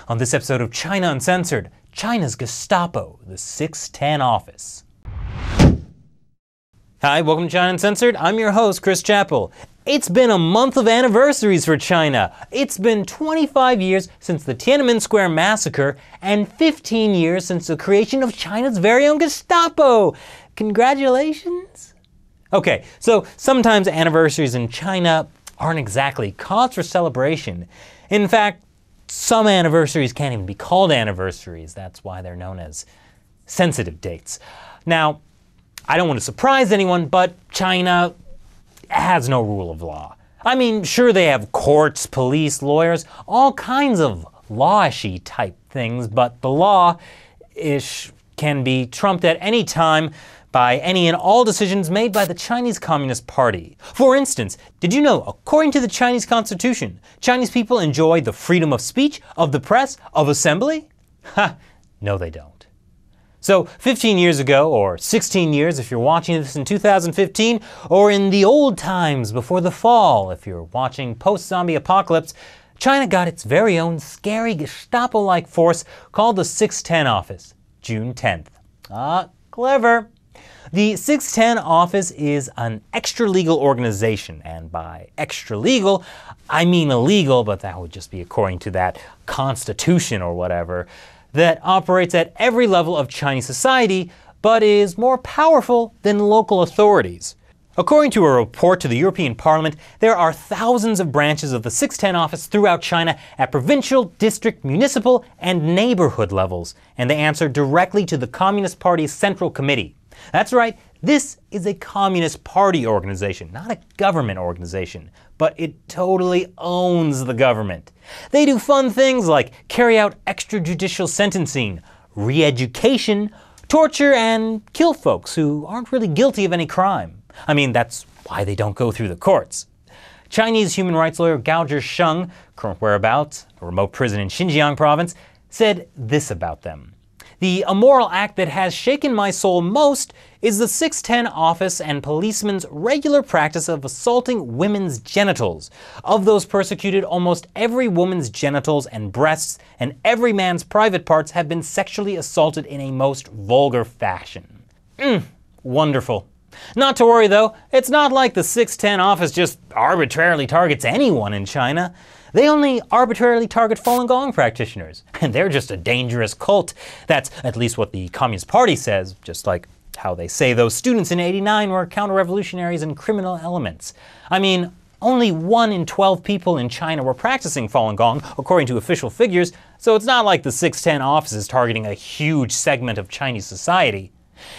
on this episode of China Uncensored, China's Gestapo, the 610 office. Hi, welcome to China Uncensored. I'm your host, Chris Chappell. It's been a month of anniversaries for China. It's been 25 years since the Tiananmen Square massacre and 15 years since the creation of China's very own Gestapo. Congratulations. Okay, so sometimes anniversaries in China aren't exactly cause for celebration. In fact, some anniversaries can't even be called anniversaries. That's why they're known as sensitive dates. Now, I don't want to surprise anyone, but China has no rule of law. I mean, sure, they have courts, police, lawyers, all kinds of law-ishy type things, but the law-ish can be trumped at any time by any and all decisions made by the Chinese Communist Party. For instance, did you know, according to the Chinese Constitution, Chinese people enjoy the freedom of speech, of the press, of assembly? Ha! No, they don't. So 15 years ago, or 16 years if you're watching this in 2015, or in the old times before the fall if you're watching post-zombie apocalypse, China got its very own scary Gestapo-like force called the 610 office, June 10th. Ah, clever. The 610 office is an extra-legal organization, and by extra-legal, I mean illegal, but that would just be according to that constitution or whatever, that operates at every level of Chinese society, but is more powerful than local authorities. According to a report to the European Parliament, there are thousands of branches of the 610 office throughout China at provincial, district, municipal, and neighborhood levels, and they answer directly to the Communist Party's Central Committee. That's right, this is a Communist Party organization, not a government organization, but it totally owns the government. They do fun things like carry out extrajudicial sentencing, re-education, torture, and kill folks who aren't really guilty of any crime. I mean, that's why they don't go through the courts. Chinese human rights lawyer Gao Zhisheng, current whereabouts, a remote prison in Xinjiang province, said this about them. The immoral act that has shaken my soul most is the 610 office and policemen's regular practice of assaulting women's genitals. Of those persecuted, almost every woman's genitals and breasts and every man's private parts have been sexually assaulted in a most vulgar fashion. Wonderful. Not to worry though, it's not like the 610 office just arbitrarily targets anyone in China. They only arbitrarily target Falun Gong practitioners, and they're just a dangerous cult. That's at least what the Communist Party says, just like how they say those students in '89 were counter-revolutionaries and criminal elements. I mean, only 1 in 12 people in China were practicing Falun Gong, according to official figures, so it's not like the 610 office is targeting a huge segment of Chinese society.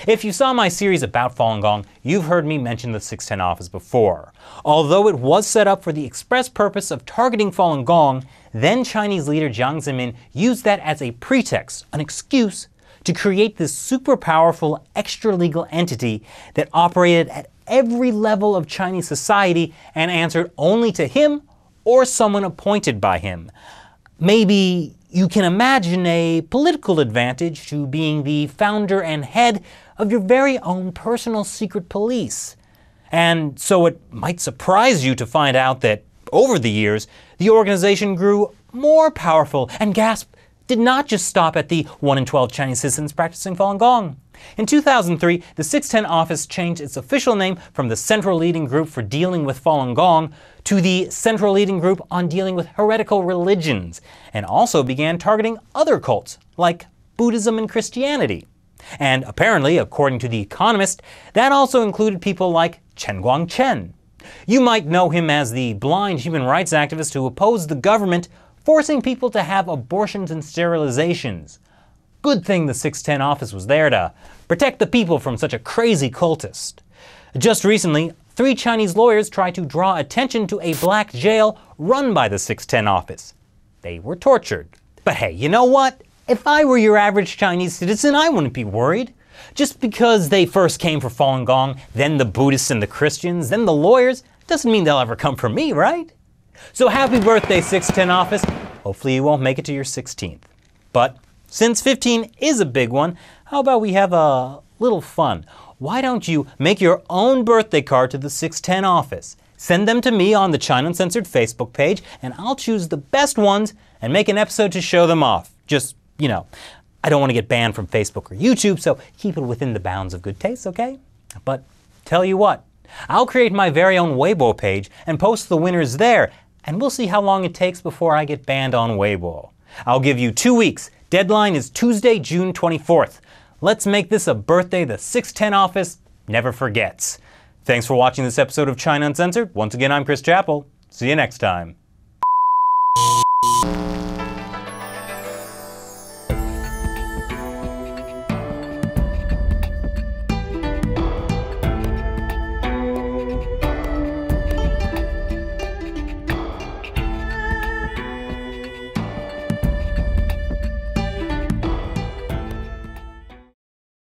If you saw my series about Falun Gong, you've heard me mention the 610 office before. Although it was set up for the express purpose of targeting Falun Gong, then Chinese leader Jiang Zemin used that as a pretext, an excuse, to create this super powerful extra-legal entity that operated at every level of Chinese society and answered only to him or someone appointed by him. Maybe you can imagine a political advantage to being the founder and head of your very own personal secret police. And so it might surprise you to find out that over the years, the organization grew more powerful and gasp, did not just stop at the 1 in 12 Chinese citizens practicing Falun Gong. In 2003, the 610 office changed its official name from the Central Leading Group for Dealing with Falun Gong to the Central Leading Group on Dealing with Heretical Religions, and also began targeting other cults, like Buddhism and Christianity. And apparently, according to The Economist, that also included people like Chen Guangchen. You might know him as the blind human rights activist who opposed the government forcing people to have abortions and sterilizations. Good thing the 610 office was there to protect the people from such a crazy cultist. Just recently, 3 Chinese lawyers tried to draw attention to a black jail run by the 610 office. They were tortured. But hey, you know what? If I were your average Chinese citizen, I wouldn't be worried. Just because they first came for Falun Gong, then the Buddhists and the Christians, then the lawyers, doesn't mean they'll ever come for me, right? So happy birthday, 610 office. Hopefully you won't make it to your 16th. But since 15 is a big one, how about we have a little fun? Why don't you make your own birthday card to the 610 office? Send them to me on the China Uncensored Facebook page, and I'll choose the best ones and make an episode to show them off. Just, I don't want to get banned from Facebook or YouTube, so keep it within the bounds of good taste, okay? But tell you what, I'll create my very own Weibo page and post the winners there, and we'll see how long it takes before I get banned on Weibo. I'll give you 2 weeks. Deadline is Tuesday, June 24th. Let's make this a birthday the 610 office never forgets. Thanks for watching this episode of China Uncensored. Once again, I'm Chris Chappell. See you next time.